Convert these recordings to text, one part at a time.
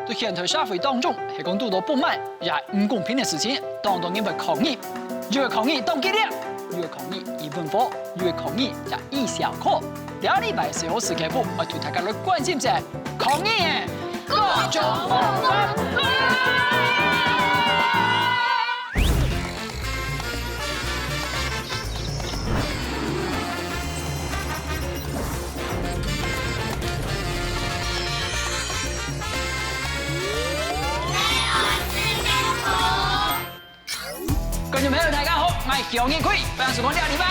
对现代社會當中係講到不滿也唔公平的事情，當因為抗議，因為抗議當激烈，因為抗議一文火，因為抗議也一小課。兩禮拜時候時間部，我對大家來關心些抗議嘅各種風風。觀眾朋友大家好，我係楊英奎，歡迎收看呢個禮拜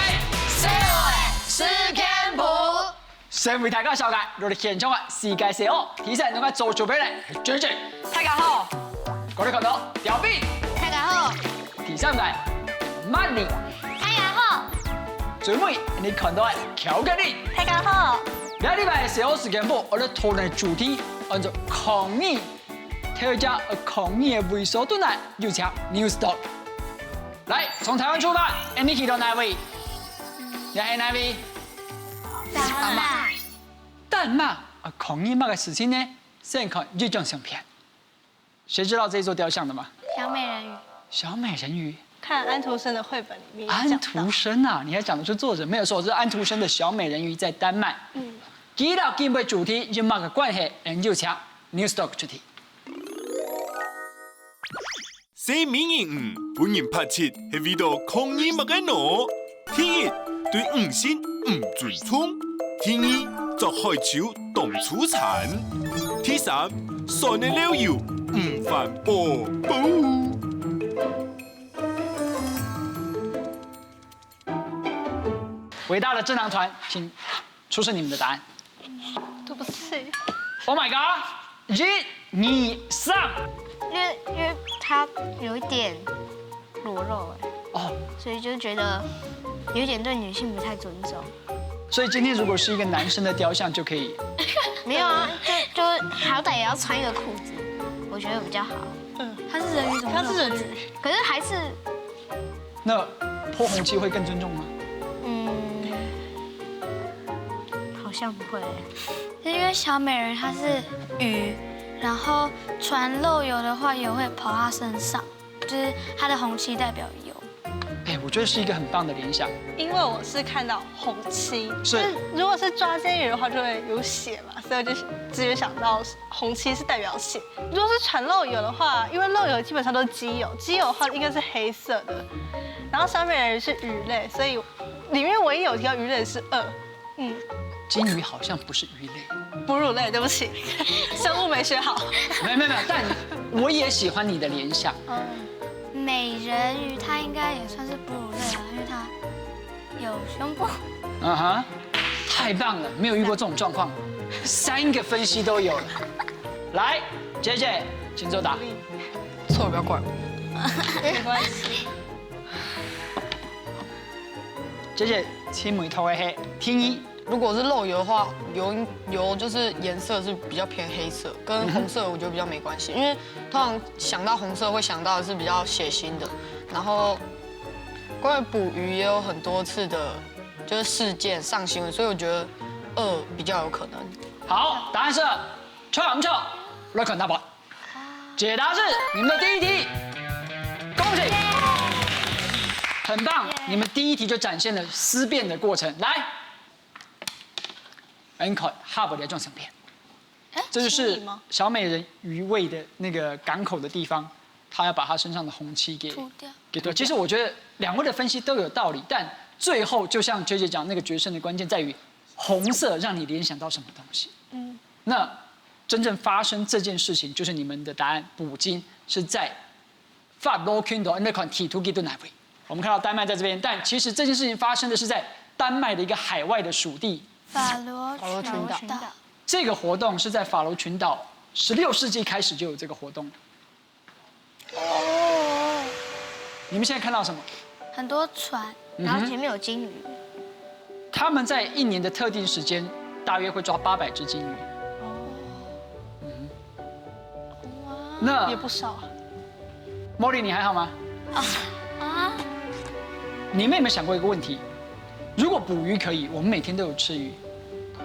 社會事件部。想為大家紹介我哋現場嘅世界社會，提醒大家做準備咧係最最。大家好，我哋看到條邊，大家好，第三個Money，大家好，最尾你看到係喬格力，大家好。呢個禮拜社會事件部，我哋討論主題按照抗議，睇下抗議嘅為所當然，有請 Newstalk。來，從台灣出發 ，Aniki 到哪位？你係哪位？丹麥啊，抗議乜嘅事情呢？先看這張相片，誰知道這座雕像的嗎？小美人魚。小美人魚。看安徒生的繪本裡面。安徒生啊，你還講的是作者，沒有錯，這是安徒生的小美人魚在丹麥。知道今日主題有乜嘅關係？研究搶 Newstalk 主題。4名人本人拍攝係為咗抗議乜嘅喏？第一，對五星唔尊重；第二，作海潮當粗殘；第三，酸嘅料油唔反駁。偉大的智囊團，請出示你們的答案。對不起。 Oh my god！ 1、2、3。因為它有一點裸露哎，哦，所以就覺得有一點對女性不太尊重。所以今天如果是一個男生的雕像就可以。沒有啊，就好歹也要穿一個褲子，我覺得比較好。它是人魚，怎麼？它是人魚，可是還是。那潑紅漆會更尊重嗎？好像不會，因為小美人它是魚。然後船漏油的話也會跑它身上，就是它的紅漆代表油。哎，我覺得是一個很棒的聯想。因為我是看到紅漆，是如果是抓奸魚的話就會有血嘛，所以我就直接想到紅漆是代表血。如果是船漏油的話，因為漏油基本上都是機油，機油的話應該是黑色的。然後小美人魚是魚類，所以裡面唯一有提到魚類是2。金魚好像不是魚類，哺乳類，對不起，生物沒學好。沒有，但我也喜歡你的聯想。美人魚它應該也算是哺乳類啊，因為它有胸部。嗯哼，太棒了，沒有遇過這種狀況，3個分析都有了。來，姐姐，請作答。錯了不要怪我。沒關係。姐姐，青梅頭嘅係天意。如果是漏油的話，油就是顏色是比較偏黑色，跟紅色我覺得比較沒關係，因為通常想到紅色會想到的是比較血腥的。然後關於捕魚也有很多次的，就是事件上新聞，所以我覺得2比較有可能。好，答案是錯唔錯？來看答案，解答是你們的第一題，恭喜，很棒，你們第一題就展現了思辨的過程，來。Anchor Harbor 的這張相片，這就是小美人魚位的那個港口的地方，他要把他身上的紅漆給塗掉。其實我覺得兩位的分析都有道理，但最後就像 J J 講，那個決勝的關鍵在於紅色讓你聯想到什麼東西。那真正發生這件事情，就是你們的答案，捕鯨是在法羅群島那款體圖基頓海位。我們看到丹麥在這邊，但其實這件事情發生的是在丹麥的一個海外的屬地。法羅群島，這個活動是在法羅群島16世紀開始就有這個活動。哦，你們現在看到什麼？很多船，然後前面有金魚。他們在一年的特定時間，大約會抓800隻金魚。那也不少。莫莉，你還好嗎？你們有沒有想過一個問題？如果捕魚可以，我們每天都有吃魚，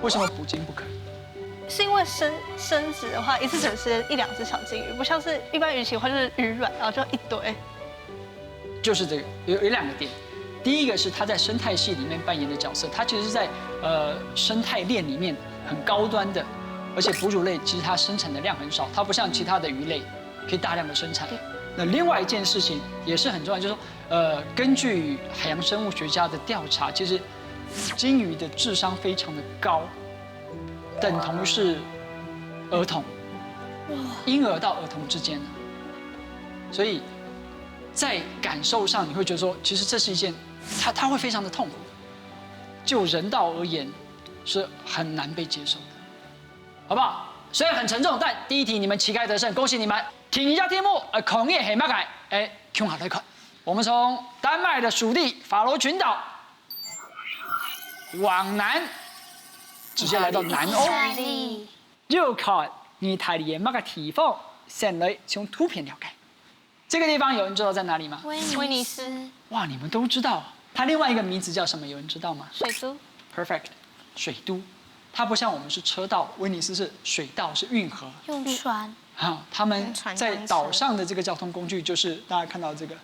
為什麼捕鯨不可以？是因为生殖的话，一次只能生1、2只小金鱼，不像是一般鱼禽的话，就是鱼卵，然后就一堆。就是这个有2个点，第一个是它在生态系里面扮演的角色，它其实是在生态链里面很高端的，而且哺乳类其实它生产的量很少，它不像其他的鱼类可以大量的生产。那另外一件事情也是很重要，就是说根据海洋生物学家的调查，其实鲸鱼的智商非常的高，等同于是儿童，婴儿到儿童之间，所以在感受上你会觉得说，其实这是一件它会非常的痛苦，就人道而言是很难被接受的，好不好？虽然很沉重，但第一题你们旗开得胜，恭喜你们！听一下题目，孔叶黑马改，听好来看，我们从丹麦的属地法罗群岛往南，直接来到南欧。要看意大利乜嘅地方，先來從圖片了解。這個地方有人知道在哪裡嗎？威尼斯。哇，你們都知道。它另外一個名字叫什麼？有人知道嗎？水都。Perfect， 水都。它不像我們是車道，威尼斯是水道，是運河。用船。好，他們在島上的這個交通工具就是大家看到這個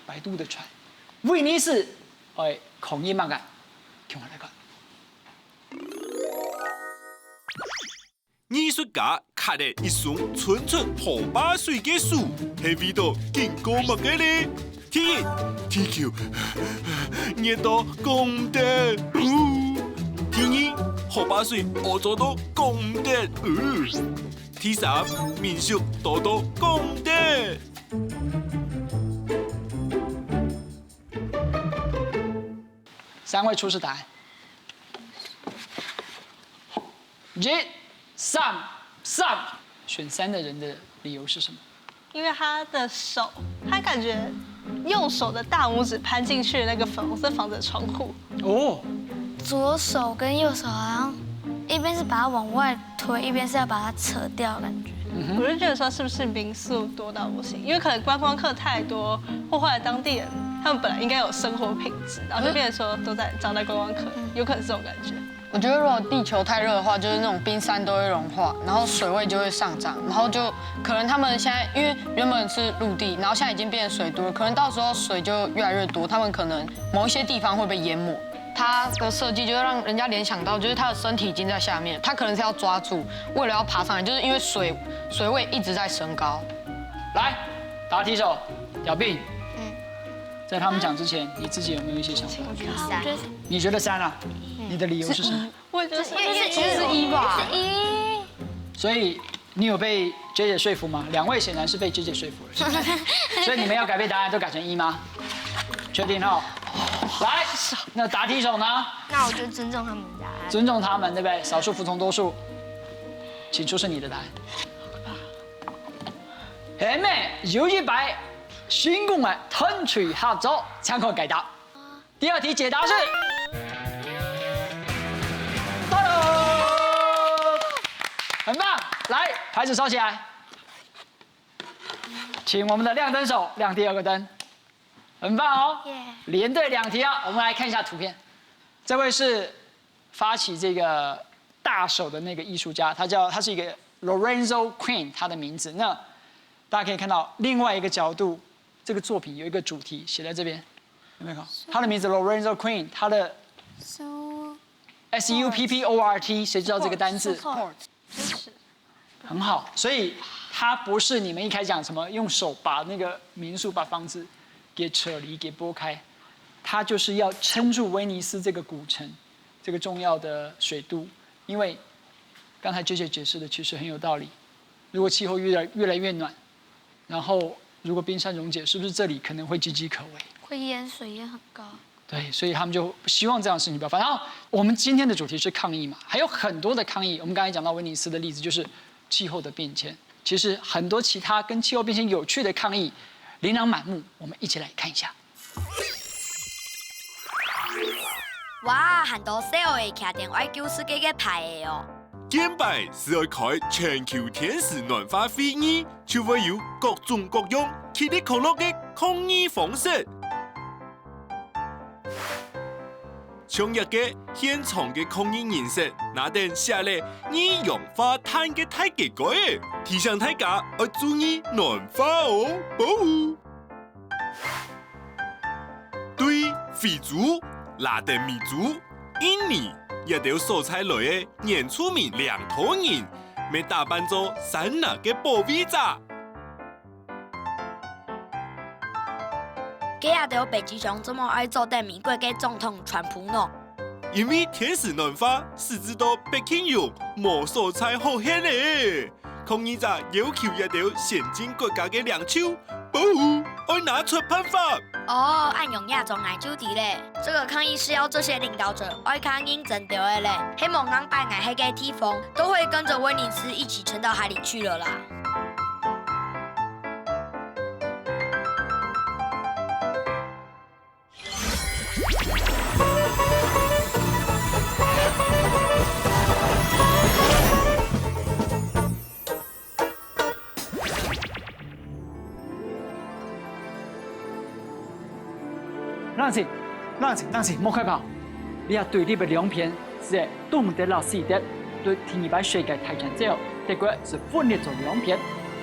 擺渡的船。威尼斯，孔葉乜嘅？聽我來講。藝術家刻了一雙純出河巴水嘅樹，係味道勁高乜嘅咧？天橋熱到咁得，天二河巴水我做到咁得，第三民宿多到咁得。3位出示答案。3，选3的人的理由是什么？因为他的手，他感觉右手的大拇指攀进去那个粉红色房子的窗户。哦，左手跟右手好像一边是把它往外推，一边是要把它扯掉，感觉。我就觉得说是不是民宿多到不行？因为可能观光客太多，或后来当地人他们本来应该有生活品质，然后就变成说都在招待观光客，有可能是这种感觉。我觉得如果地球太热的话，就是那种冰山都会融化，然后水位就会上涨，然后就可能他们现在因为原本是陆地，然后现在已经变成水都了，可能到时候水就越来越多，他们可能某一些地方会被淹没。它的设计就会让人家联想到，就是他的身体已经在下面，他可能是要抓住，为了要爬上来，就是因为水位一直在升高。来，答题手小病。在他们讲之前，你自己有没有一些想法？我觉得3。你觉得3啊？你的理由是什么？我也觉得是1吧。1。所以你有被J J说服吗？2位显然是被J J说服了，所以你们要改变答案都改成1吗？确定哦。来，那答题手呢？那我就尊重他们的答案。尊重他们，对不对？少数服从多数，请出示你的答案。下面有一排新共的吞取合作，参考解答。第2题解答是。很棒，来，牌子收起来，请我们的亮灯手亮第2个灯，很棒哦，连对2题啊！我们来看一下图片，这位是发起这个大手的那个艺术家，他是一个 Lorenzo Queen， 他的名字。那大家可以看到另外一个角度，这个作品有一个主题写在这边，有没有看？他的名字 Lorenzo Queen， 他的 SUPPORT， 谁知道这个单字？很好，所以它不是你们一开始讲什么用手把那个民宿把房子给扯离给拨开，它就是要撑住威尼斯这个古城，这个重要的水都。因为刚才JJ解释的其实很有道理，如果气候越来越暖，然后如果冰山溶解，是不是这里可能会岌岌可危？会淹，水淹很高。对，所以他们就希望这样的事情不要发生。然后我们今天的主题是抗议嘛，还有很多的抗议。我们刚才讲到威尼斯的例子，就是气候的变迁。其实很多其他跟气候变迁有趣的抗议，琳琅满目。我们一起来看一下。哇，很多小的徛电爱救世界嘅牌的哦。今摆是要开全球天时暖化会议，就会有各种各样奇里可乐的抗议方式。像一个现场的抗议形式，那等写了二氧化碳的大结果，提醒大家要注意暖化哦，保护。对非洲、拉丁美洲、印尼一条蔬菜类的原住民两头人，被打扮做山那嘅保卫者。这也条北极熊这么爱做的美国的总统川普呢？因为天时暖化，使之到北京用无蔬菜好吃嘞。抗议者要求一条先进国家的粮草保护，要拿出办法。哦，按用亚种来就地嘞。这个抗议是要这些领导者爱看认真掉的嘞，希望俺把俺黑个地方都会跟着威尼斯一起沉到海里去了啦。冷静，莫快跑！你也对你的两片是懂得了事的，对第二摆世界大战之后，德国是分裂做两片。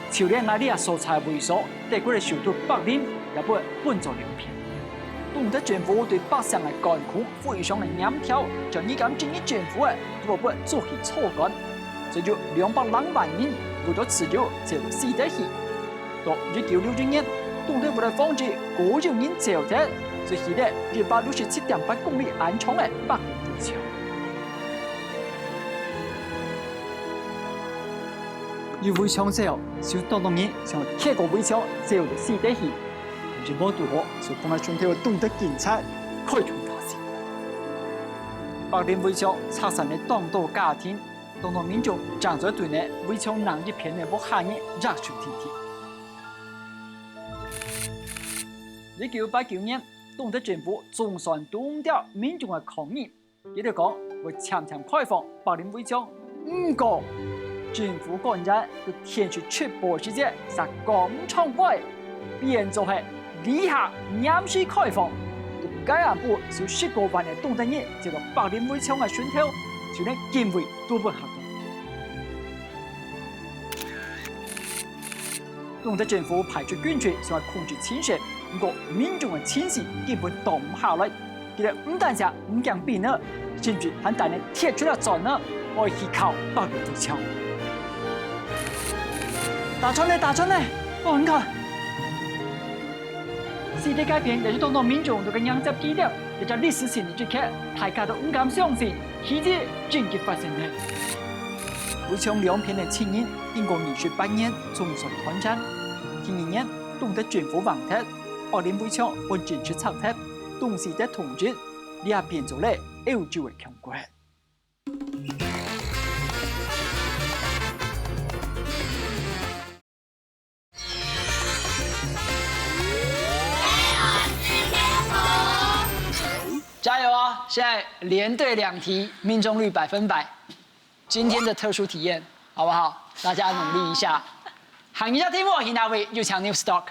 就连你也蔬菜为首，德国的首都柏林也被分做两片。懂得政府对百姓的干苦非常的严挑，将你咁正义政府的都被做起错干，这就200万人为了持久就死得去。到1960年，懂得为了防止各种人走的。最起的267.8公里安长的柏林围墙，而围墙之後，就當然想踢過圍牆，之後就死得去。唔知冇對我，就放喺上頭懂得警察開槍打死。柏林圍牆拆散的當道家庭，當民眾站在對內圍牆南一片的無下人熱血天天。1989年。懂得政府總算斷掉民眾的抗議，亦都講會漸漸開放柏林圍牆。不過，政府官人就天出出播時節是咁暢快，變做係以下嚴須開放。該人部就10個萬的懂得人接到柏林圍牆的選頭，就連警衛都不合作。懂得政府派出軍隊想控制情緒。不過民眾嘅情緒根本動唔下來，佢哋唔單止唔驚變啦，甚至還帶嚟貼出了戰啦，愛去靠柏林圍牆。打穿咧！哦，你看，世界改變，也就當到民眾都嘅樣接記了，也就歷史性的一刻，大家都唔敢相信，奇蹟真嘅發生了。圍牆兩片的親人經過28年總算團圓，第2年懂得政府忘記。柏林圍牆本正式拆拆，當時的統治也變做咧歐洲嘅強國。加油啊！现在连对2题，命中率100%。今天的特殊体验，好不好？大家努力一下。喊一下题目，以哪位又抢 New Stock。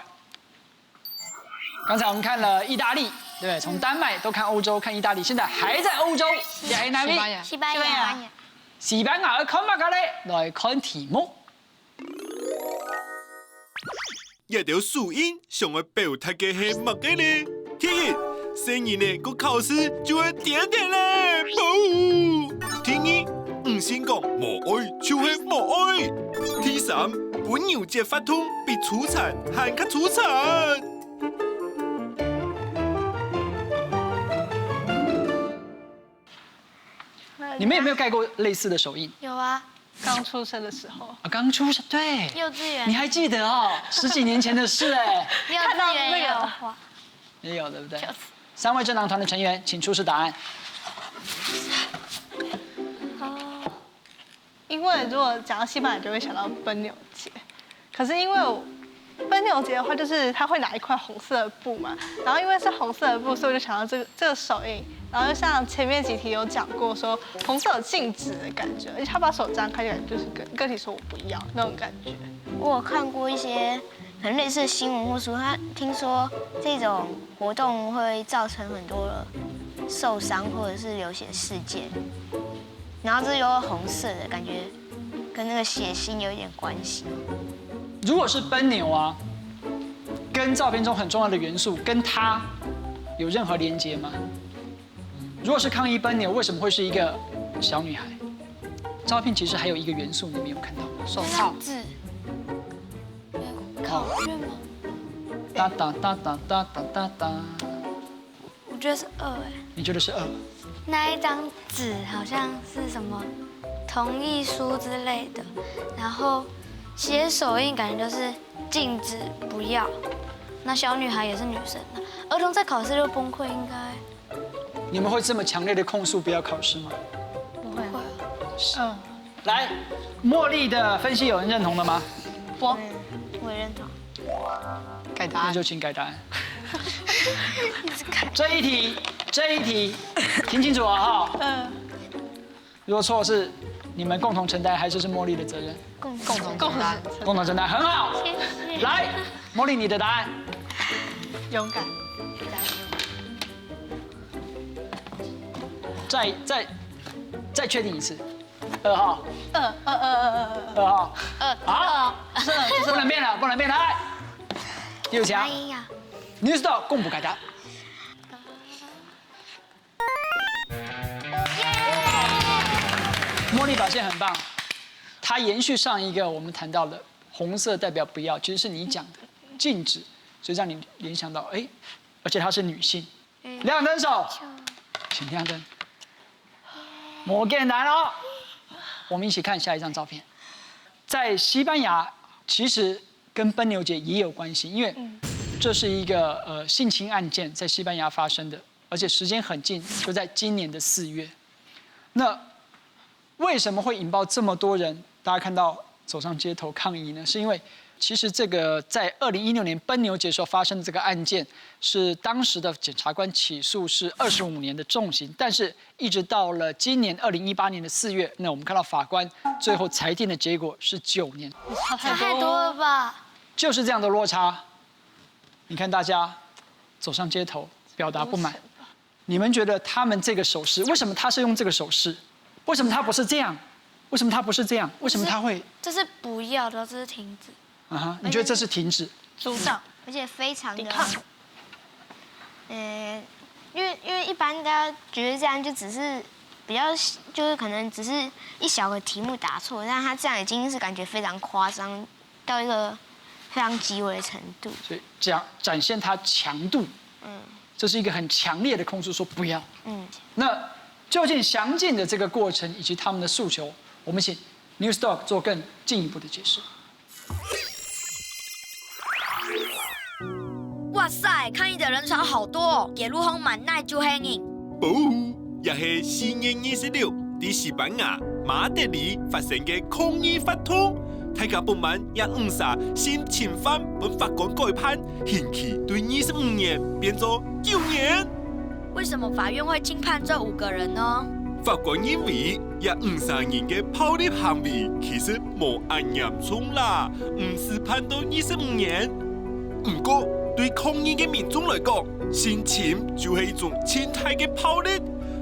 刚才我们看了意大利，对不对？从丹麦都看欧洲，看意大利，现在还在欧洲。来哪位？西班牙。西班牙看乜嘅咧？來看題目。一條樹蔭上嘅表達嘅係乜嘅咧？第一，成年嘅個考試就會點點咧，保。第二，唔先講無愛就係無愛。第三，本牛節發通比出產還較出產。你们有没有盖过类似的手印？有啊，刚出生的时候。啊，刚出生，对。幼稚园。你还记得哦？10几年前的事哎。幼稚园也有画。也有，对不对？3位智囊团的成员，请出示答案。因为如果讲到西班牙，就会想到奔牛节，可是因为奔牛节的话，就是它会拿一块红色的布嘛，然后因为是红色的布，所以我就想到这个手印。然后就像前面几题有讲过，说红色有静止的感觉，而且他把手张开，感觉就是跟个体说我不要那种感觉。我有看过一些很类似的新闻或书，他听说这种活动会造成很多受伤或者是流血事件，然后这又红色的感觉，跟那个血腥有一点关系。如果是奔牛啊，跟照片中很重要的元素跟它有任何连结吗？如果是抗议奔牛，为什么会是一个小女孩？照片其实还有一个元素你没有看到，手套。字，考卷吗？哒哒哒哒哒哒哒哒。我觉得是2哎。你觉得是2？那一张纸好像是什么同意书之类的，然后写手印感觉就是禁止不要。那小女孩也是女生的，儿童在考试就崩溃，应该你们会这么强烈的控诉不要考试吗？不会。来，茉莉的分析有人认同的吗？我也认同。改答案。那就请改答案。这一题，听清楚啊哈。如果错是你们共同承担，还是茉莉的责任？共同承担。共同承担，很好。来，茉莉，你的答案。勇敢。再确定一次，2号。2号。好，不能变了，不能变了。来，第6强。News Dog 公布改答。茉莉表现很棒，她延续上一个我们谈到的红色代表不要，其实是你讲的禁止，所以让你联想到而且她是女性。亮灯手，请亮灯。摩根来了，我们一起看下一张照片。在西班牙，其实跟奔牛节也有关系，因为这是一个性侵案件在西班牙发生的，而且时间很近，就在今年的4月。那为什么会引爆这么多人？大家看到走上街头抗议呢？是因为其实这个在2016年奔牛节时候发生的这个案件，是当时的检察官起诉是25年的重刑，但是一直到了今年2018年的4月，那我们看到法官最后裁定的结果是9年，差太多了吧？就是这样的落差。你看大家走上街头表达不满，你们觉得他们这个手势，为什么他是用这个手势？为什么他不是这样？为什么他不是这样？为什么他会？这是不要的，这是停止。你觉得这是停止？阻挡，而且非常的，因为一般大家觉得这样就只是比较，就是可能只是一小个题目答错，但他这样已经是感觉非常夸张到一个非常极为的程度。所以这样展现它强度，这是一个很强烈的控诉，说不要。那究竟详尽的这个过程以及他们的诉求，我们请 News Dog 做更进一步的解释。哇塞，抗议的人潮好多哦，野路风满耐就黑影。也是4月26日，在西班牙马德里发生嘅抗议法通，大家不满也5性侵犯被法官改判，刑期对25年变作9年。为什么法院会轻判这5个人呢？法官认为，也53人嘅暴力行为其實冇咁嚴重啦，唔是判到25年。不過對抗議嘅民眾來講，性侵就係一種輕態嘅暴力。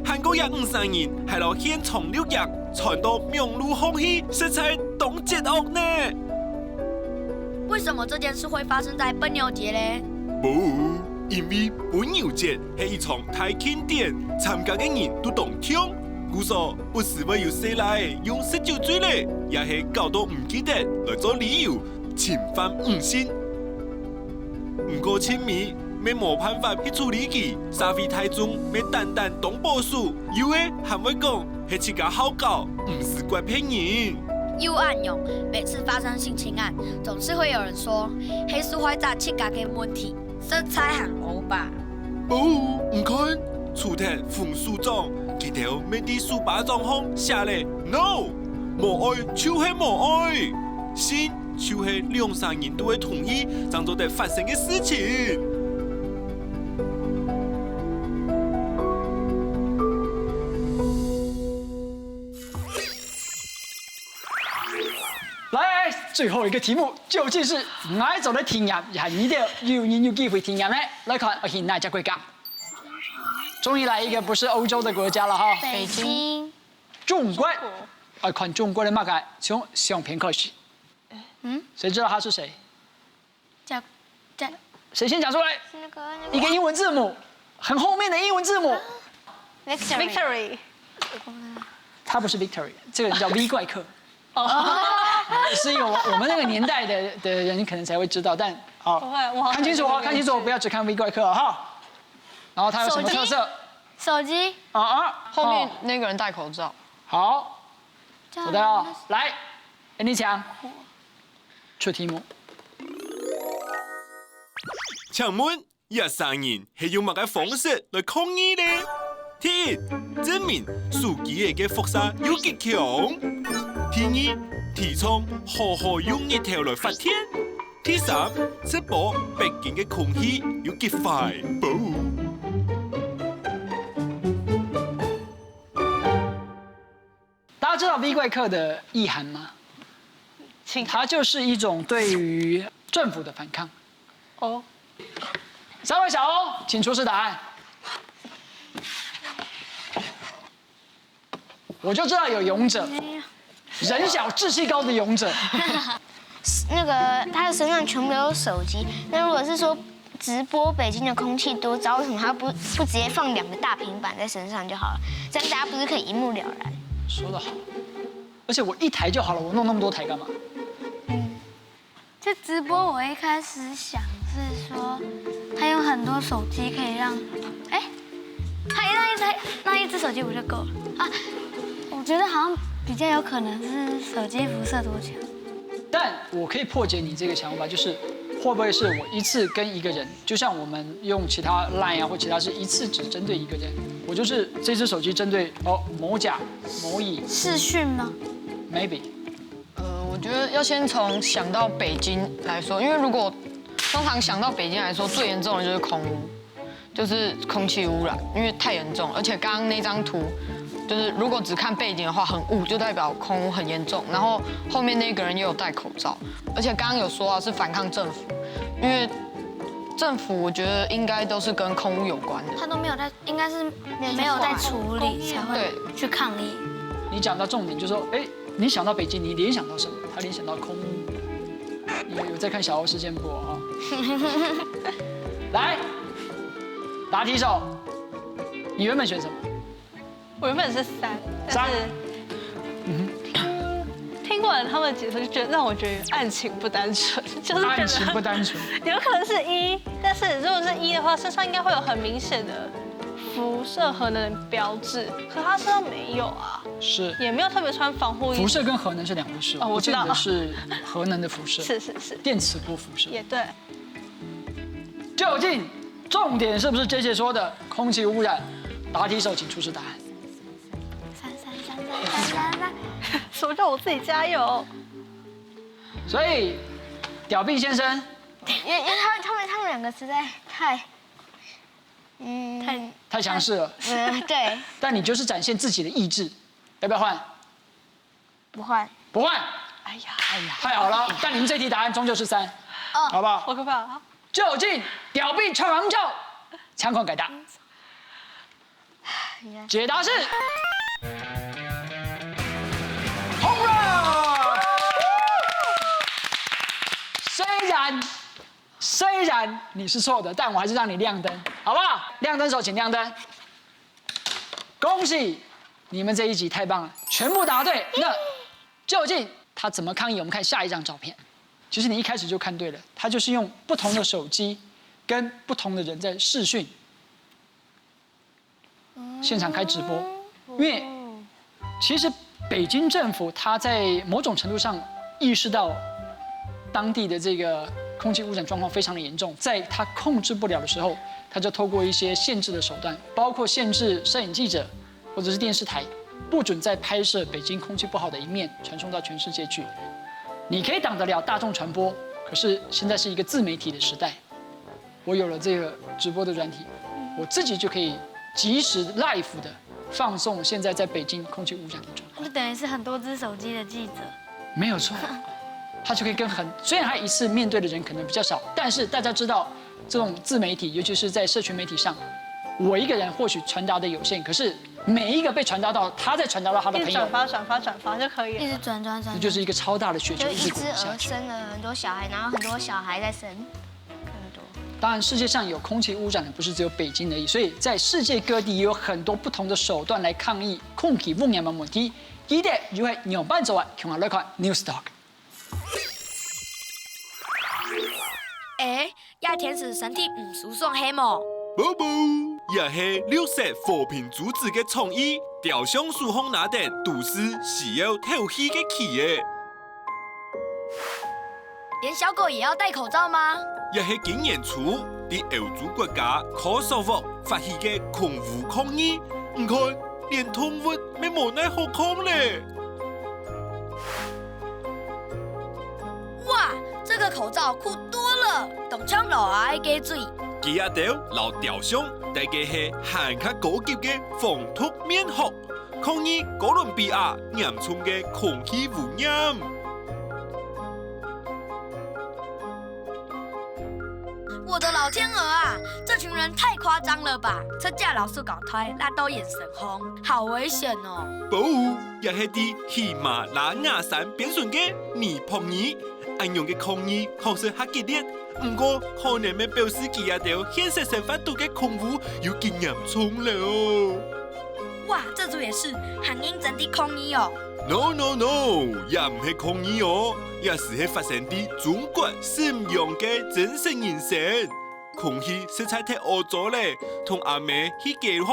韓國也53人喺度現場錄影，傳到網絡風氣，實在當節惡呢。為什麼這件事會發生在奔牛節呢？冇，因為奔牛節係一場大慶典，參加嘅人都當聽。故說不是為有誰來用19罪咧，也係搞到唔記得來做理由侵犯5性。唔過清明咪冇辦法去處理佢，社會大眾咪單單當保守，有嘅還會講係一家好搞，唔是怪騙人。又暗用，每次發生性侵案，總是會有人說係素懷雜七家嘅問題，色彩很歐吧？唔看，除咗副署長，佢條咪啲書包狀況寫咧 ，no， 冇愛就係冇愛，先。就係2-3人都會同意，當做得發生嘅事情。來，最後一個題目究竟是哪一種的體驗？係你哋要機會體驗呢？來看我現在隻國家。终于来一个不是欧洲的国家了哈。北京。中国，看中国的马改从相片开始。谁知道他是谁？叫谁先讲出来？是那个一个英文字母，很后面的英文字母。 Victory， 他不是 Victory， 这个人叫 V 怪客。哦，是一个我们那个年代的人可能才会知道，但好，看清楚哦，看清楚，不要只看 V 怪客哈。然后他有什么特色？手机。后面那个人戴口罩。好，我的哦，来，你讲，出题目。请问亚三人係用乜嘅方式來抗議呢？第一，證明手機嘅輻射有幾強；第二，提倡好好用熱頭來發電；第三，確保北京嘅空氣有幾快。大家知道 V 怪客的意涵吗？它就是一种对于政府的反抗。哦。 3位小欧，请出示答案。我就知道有勇者，人小志气高的勇者。那个他的身上全部都有手机。那如果是说直播北京的空气多糟，为什么他不直接放2个大平板在身上就好了？这样大家不是可以一目了然？说得好，而且我一台就好了，我弄那么多台干嘛？这直播我一开始想是说，他有很多手机可以让，他那一只手机不就够了啊？我觉得好像比较有可能是手机辐射多强。但我可以破解你这个想法，就是会不会是我一次跟一个人，就像我们用其他 Line 啊或其他是一次只针对一个人，我就是这只手机针对某甲某乙。视讯吗 ？Maybe。 我觉得要先从想到北京来说，因为如果通常想到北京来说，最严重的就是空污，就是空气污染，因为太严重。而且刚刚那张图，就是如果只看背景的话，很雾，就代表空污很严重。然后后面那个人也有戴口罩，而且刚刚有说是反抗政府，因为政府我觉得应该都是跟空污有关的。他都没有在，应该是没有在处理才会去抗议。你讲到重点，就是说，你想到北京，你联想到什么？他联想到空污。有在看小欧事件簿啊？来，答题手，你原本选什么？我原本是3，但是听完他们解说，就让我觉得案情不单纯，就是案情不单纯，有可能是1，但是如果是1的话，身上应该会有很明显的辐射核能的标志，可他身上没有啊，是也没有特别穿防护衣。辐射跟核能是2回事哦，我知道是核能的辐射，是电磁波辐射，也对。究竟重点是不是这些说的空气污染？答题手请出示答案。3，说叫我自己加油。所以，屌病先生，因为他们2个实在太强势了。对。但你就是展现自己的意志，要不要换？不换。不换。哎呀，太好了。但你们这题答案终究是3，好不好？好可怕。究竟屌病穿防罩，枪口改答。解答是home run。虽然你是错的，但我还是让你亮灯，好不好？亮灯手请亮灯。恭喜你们这一集太棒了，全部答对。那究竟他怎么抗议？我们看下一张照片。其实你一开始就看对了，他就是用不同的手机跟不同的人在视讯，现场开直播。因为其实北京政府他在某种程度上意识到当地的这个空气污染状况非常的严重，在他控制不了的时候，他就透过一些限制的手段，包括限制摄影记者或者是电视台不准再拍摄北京空气不好的一面传送到全世界去。你可以挡得了大众传播，可是现在是一个自媒体的时代，我有了这个直播的软体，我自己就可以及时 live 的放送现在在北京空气污染的状况。就等于是很多只手机的记者。没有错，他就可以跟虽然他一次面对的人可能比较少，但是大家知道这种自媒体，尤其是在社群媒体上，我一个人或许传达的有限，可是每一个被传达到，他再传达到他的朋友，转发就可以了。一直转，这就是一个超大的雪球，就一只滚下去。鹅生了很多小孩，然后很多小孩在生更多。当然，世界上有空气污染的不是只有北京而已，所以在世界各地也有很多不同的手段来抗议空气污染的问题。記得要係樣板做啊，同下來看 News Talk。亚天使身體唔舒爽係麼？寶寶，也係綠色和平組織嘅創意，雕像樹紅拿定都是需要透氣嘅氣嘅。連小狗也要戴口罩嗎？也係今年初，啲歐洲國家科索沃發起嘅空污抗議，唔看連動物咩無奈何抗咧。哇，這個口罩酷多了，動槍落愛加水。佢也掉留雕像，大家係限較高級嘅防毒面殼，抗議哥倫比亞嚴重嘅空氣污染。我的老天鵝啊！這群人太誇張了吧！出架老鼠搞推，辣到眼神紅，好危險哦！保護也係啲喜馬拉雅山變順嘅泥碰泥，安樣嘅抗議確實較激烈，不過可能咪表示佢也掉現實生活度嘅空污有幾嚴重了哦。哇，這組也是很認真的抗議哦。No， 也唔係抗議哦，也是係發生喺中國瀋陽嘅真實人生。空氣實在太惡咗咧，同阿妹去街巷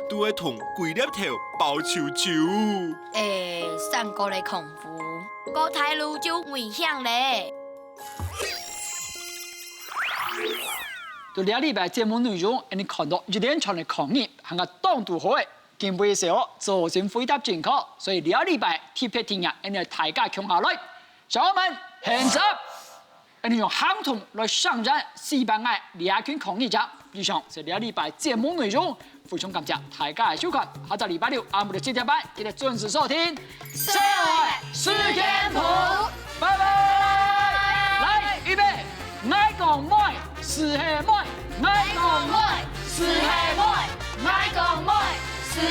都會同鬼粒頭爆球球。上過嚟空污，過太路就危險咧。就兩禮拜節目內容，你看到一連串的抗議，係個當度好嘅。見背時候造成回答正確，所以兩禮拜特別聽日，你大家強下來，小伙伴 hands up， 你用行動來上陣，西班牙兩群抗議者。以上是兩禮拜節目內容，非常感謝大家嘅收看，下晝禮拜六阿姆的7點半記得準時收聽。社會事件簿，拜拜。來預備，愛講愛，是係愛，愛講愛，是係愛，愛講愛。是